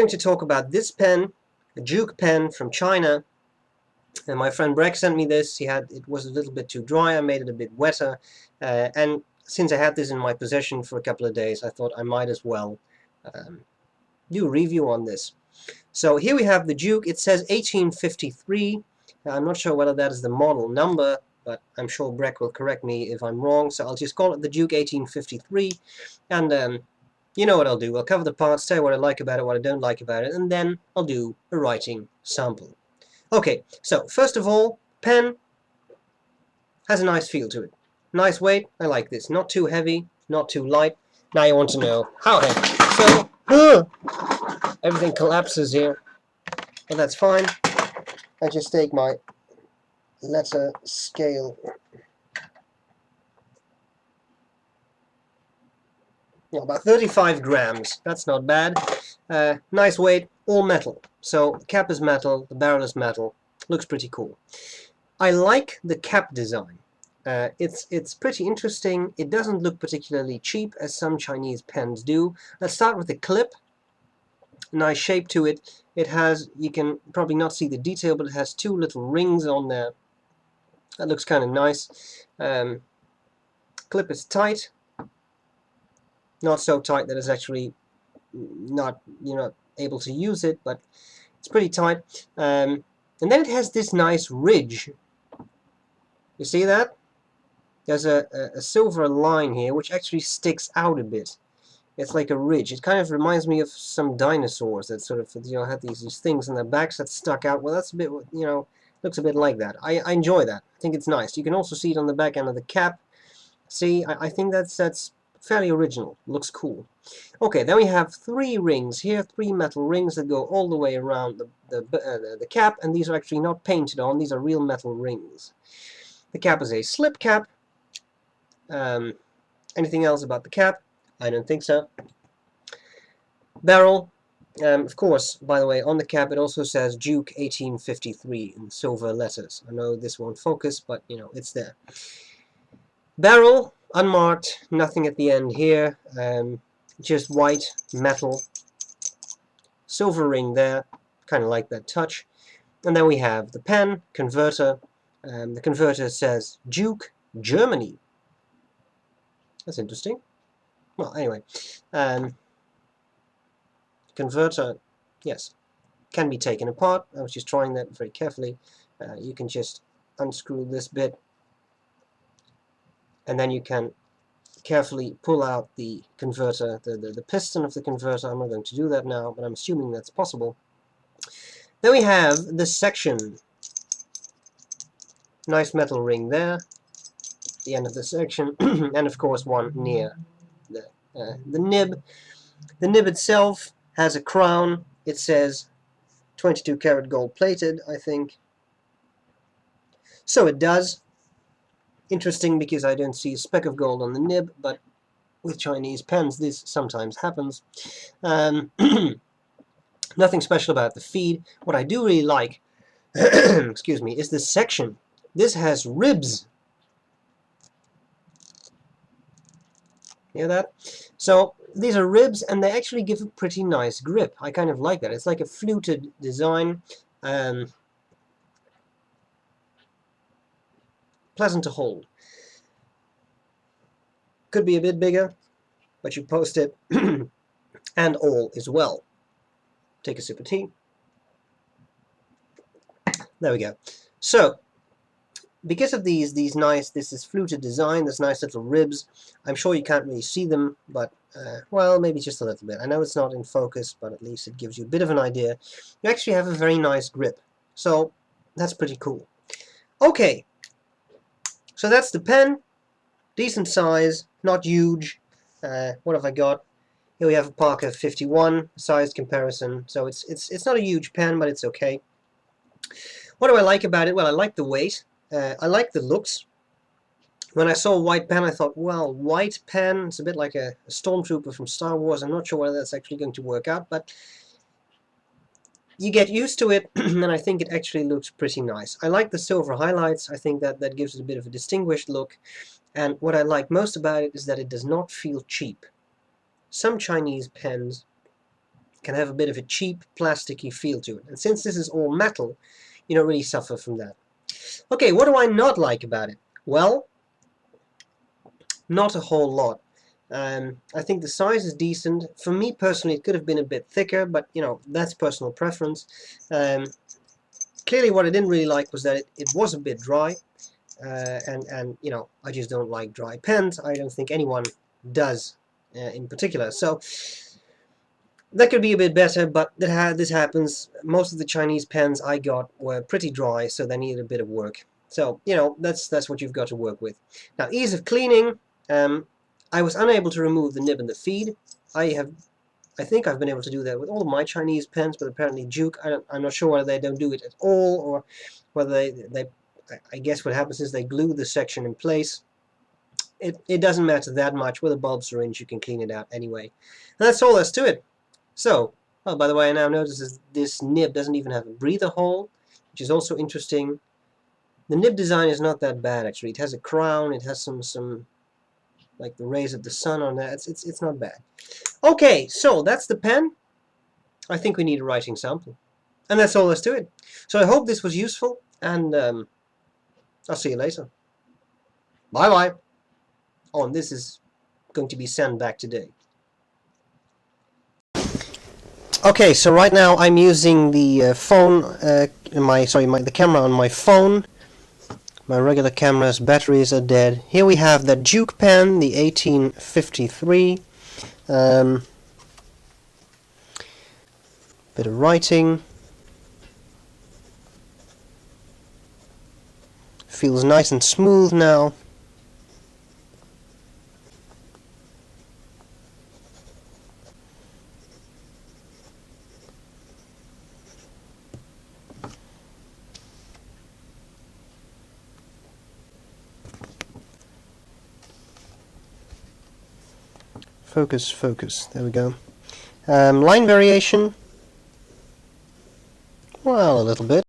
going to talk about this pen, a Juke pen from China. And my friend Breck sent me this. It was a little bit too dry. I made it a bit wetter. And since I had this in my possession for a couple of days, I thought I might as well do a review on this. So here we have the Juke. It says 1853. I'm not sure whether that is the model number, but I'm sure Breck will correct me if I'm wrong. So I'll just call it the Juke 1853. And you know what I'll do. I'll cover the parts, tell you what I like about it, what I don't like about it, and then I'll do a writing sample. Okay, so first of all, pen has a nice feel to it. Nice weight, I like this. Not too heavy, not too light. Now you want to know how heavy. So, everything collapses here, but that's fine. I just take my letter scale. About 35 grams, that's not bad. Nice weight, all metal. So the cap is metal, the barrel is metal. Looks pretty cool. I like the cap design. It's pretty interesting. It doesn't look particularly cheap as some Chinese pens do. Let's start with the clip. Nice shape to it. It has, you can probably not see the detail, but it has two little rings on there. That looks kind of nice. Clip is tight. Not so tight that it's actually you're not able to use it, but it's pretty tight. And then it has this nice ridge. You see that? There's a silver line here which actually sticks out a bit. It's like a ridge. It kind of reminds me of some dinosaurs that sort of had these things in their backs that stuck out. Well, that's a bit looks a bit like that. I enjoy that. I think it's nice. You can also see it on the back end of the cap. See, I think that's fairly original. Looks cool. Okay, then we have three rings here, three metal rings that go all the way around the cap, and these are actually not painted on. These are real metal rings. The cap is a slip cap. Anything else about the cap? I don't think so. Barrel. Of course, by the way, on the cap it also says Juke 1853 in silver letters. I know this won't focus, but it's there. Barrel. Unmarked, nothing at the end here, just white metal, silver ring there, kind of like that touch. And then we have the pen, converter. The converter says Juke, Germany. That's interesting. Well, anyway, converter, yes, can be taken apart. I was just trying that very carefully. You can just unscrew this bit, and then you can carefully pull out the converter, the piston of the converter. I'm not going to do that now, but I'm assuming that's possible. Then we have this section. Nice metal ring there, the end of the section, and of course one near the nib. The nib itself has a crown. It says 22 karat gold plated, I think. So it does. Interesting because I don't see a speck of gold on the nib, but with Chinese pens this sometimes happens. Nothing special about the feed. What I do really like excuse me, is this section. This has ribs. Hear that? So these are ribs, and they actually give a pretty nice grip. I kind of like that. It's like a fluted design. Pleasant to hold. Could be a bit bigger, but you post it, and all is well. Take a sip of tea. There we go. So, because of this is fluted design, this nice little ribs, I'm sure you can't really see them, but, well, maybe just a little bit. I know it's not in focus, but at least it gives you a bit of an idea. You actually have a very nice grip. So, that's pretty cool. Okay. So that's the pen, decent size, not huge. What have I got? Here we have a Parker 51 size comparison. So it's not a huge pen, but it's okay. What do I like about it? Well, I like the weight. I like the looks. When I saw a white pen, I thought, well, white pen, it's a bit like a stormtrooper from Star Wars. I'm not sure whether that's actually going to work out, but you get used to it, and I think it actually looks pretty nice. I like the silver highlights. I think that gives it a bit of a distinguished look. And what I like most about it is that it does not feel cheap. Some Chinese pens can have a bit of a cheap, plasticky feel to it. And since this is all metal, you don't really suffer from that. Okay, what do I not like about it? Well, not a whole lot. I think the size is decent. For me personally, it could have been a bit thicker, but you know, that's personal preference. Clearly what I didn't really like was that it was a bit dry, and you know, I just don't like dry pens. I don't think anyone does in particular. So that could be a bit better, but this happens. Most of the Chinese pens I got were pretty dry, so they needed a bit of work. So, you know, that's what you've got to work with. Now, ease of cleaning. I was unable to remove the nib and the feed. I think I've been able to do that with all of my Chinese pens, but apparently Juke, I'm not sure whether they don't do it at all, or whether I guess what happens is they glue the section in place. It doesn't matter that much. With a bulb syringe, you can clean it out anyway. And that's all there's to it. So, oh, by the way, I now notice this nib doesn't even have a breather hole, which is also interesting. The nib design is not that bad, actually. It has a crown, it has some like the rays of the sun on that. It's not bad. Okay, so that's the pen. I think we need a writing sample. And that's all there's to it. So I hope this was useful, and I'll see you later. Bye-bye. Oh, and this is going to be sent back today. Okay, so right now I'm using the phone, the camera on my phone. My regular camera's batteries are dead. Here we have the Juke pen, the 1853. Bit of writing. Feels nice and smooth now. Focus, focus. There we go. Line variation. Well, a little bit.